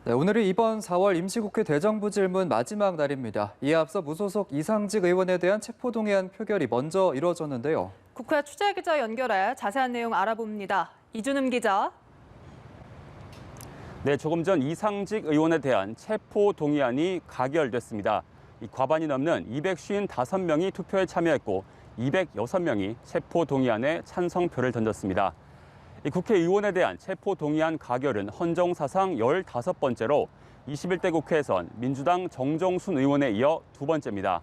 네, 오늘이 이번 4월 임시국회 대정부 질문 마지막 날입니다. 이에 앞서 무소속 이상직 의원에 대한 체포동의안 표결이 먼저 이뤄졌는데요. 국회 취재기자 연결해 자세한 내용 알아봅니다. 이준음 기자. 네, 조금 전 이상직 의원에 대한 체포 동의안이 가결됐습니다. 이 과반이 넘는 255명이 투표에 참여했고 206명이 체포 동의안에 찬성표를 던졌습니다. 이 국회의원에 대한 체포 동의안 가결은 헌정 사상 15번째로 21대 국회에선 민주당 정정순 의원에 이어 두 번째입니다.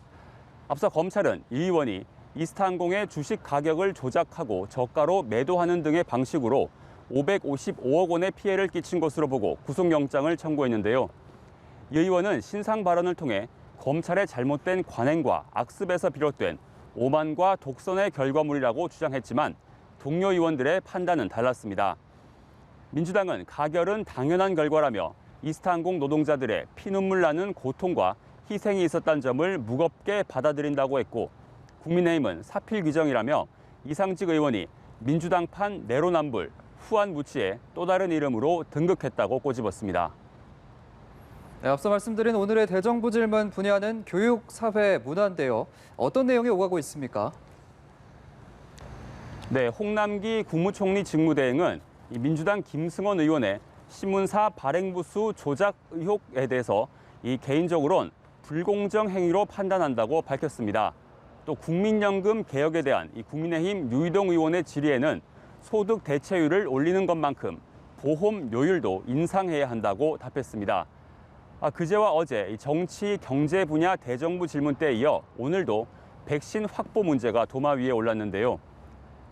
앞서 검찰은 이 의원이 이스타항공의 주식 가격을 조작하고 저가로 매도하는 등의 방식으로 555억 원의 피해를 끼친 것으로 보고 구속영장을 청구했는데요. 이 의원은 신상 발언을 통해 검찰의 잘못된 관행과 악습에서 비롯된 오만과 독선의 결과물이라고 주장했지만 동료 의원들의 판단은 달랐습니다. 민주당은 가결은 당연한 결과라며 이스타항공 노동자들의 피눈물 나는 고통과 희생이 있었다는 점을 무겁게 받아들인다고 했고, 국민의힘은 사필 규정이라며 이상직 의원이 민주당판 내로남불, 후안무치의 또 다른 이름으로 등극했다고 꼬집었습니다. 네, 앞서 말씀드린 오늘의 대정부 질문 분야는 교육, 사회, 문화인데요. 어떤 내용이 오가고 있습니까? 네, 홍남기 국무총리 직무대행은 민주당 김승원 의원의 신문사 발행부수 조작 의혹에 대해서 개인적으로는 불공정 행위로 판단한다고 밝혔습니다. 또 국민연금 개혁에 대한 국민의힘 유이동 의원의 질의에는 소득 대체율을 올리는 것만큼 보험료율도 인상해야 한다고 답했습니다. 그제와 어제 정치, 경제 분야 대정부 질문 때에 이어 오늘도 백신 확보 문제가 도마 위에 올랐는데요.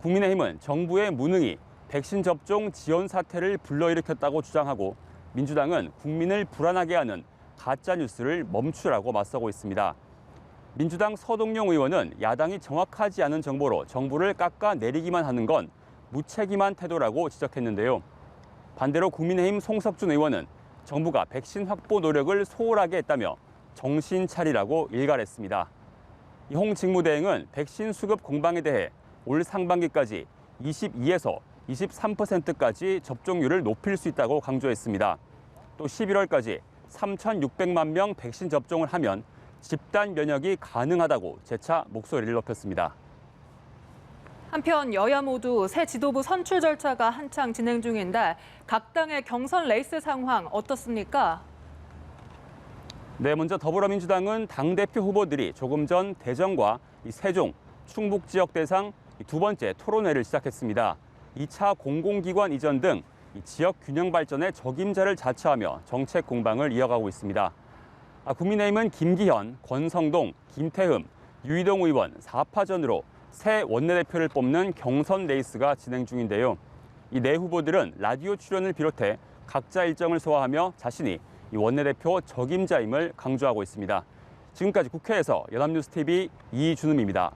국민의힘은 정부의 무능이 백신 접종 지연 사태를 불러일으켰다고 주장하고, 민주당은 국민을 불안하게 하는 가짜 뉴스를 멈추라고 맞서고 있습니다. 민주당 서동용 의원은 야당이 정확하지 않은 정보로 정부를 깎아내리기만 하는 건 무책임한 태도라고 지적했는데요. 반대로 국민의힘 송석준 의원은 정부가 백신 확보 노력을 소홀하게 했다며 정신 차리라고 일갈했습니다. 홍 직무대행은 백신 수급 공방에 대해 올 상반기까지 22에서 23%까지 접종률을 높일 수 있다고 강조했습니다. 또 11월까지 3,600만 명 백신 접종을 하면 집단 면역이 가능하다고 재차 목소리를 높였습니다. 한편 여야 모두 새 지도부 선출 절차가 한창 진행 중인데 각 당의 경선 레이스 상황 어떻습니까? 네, 먼저 더불어민주당은 당대표 후보들이 조금 전 대전과 세종, 충북 지역 대상 두 번째 토론회를 시작했습니다. 2차 공공기관 이전 등 지역 균형 발전의 적임자를 자처하며 정책 공방을 이어가고 있습니다. 국민의힘은 김기현, 권성동, 김태흠, 유이동 의원 4파전으로 새 원내대표를 뽑는 경선 레이스가 진행 중인데요. 이 네 후보들은 라디오 출연을 비롯해 각자 일정을 소화하며 자신이 원내대표 적임자임을 강조하고 있습니다. 지금까지 국회에서 연합뉴스TV 이준음입니다.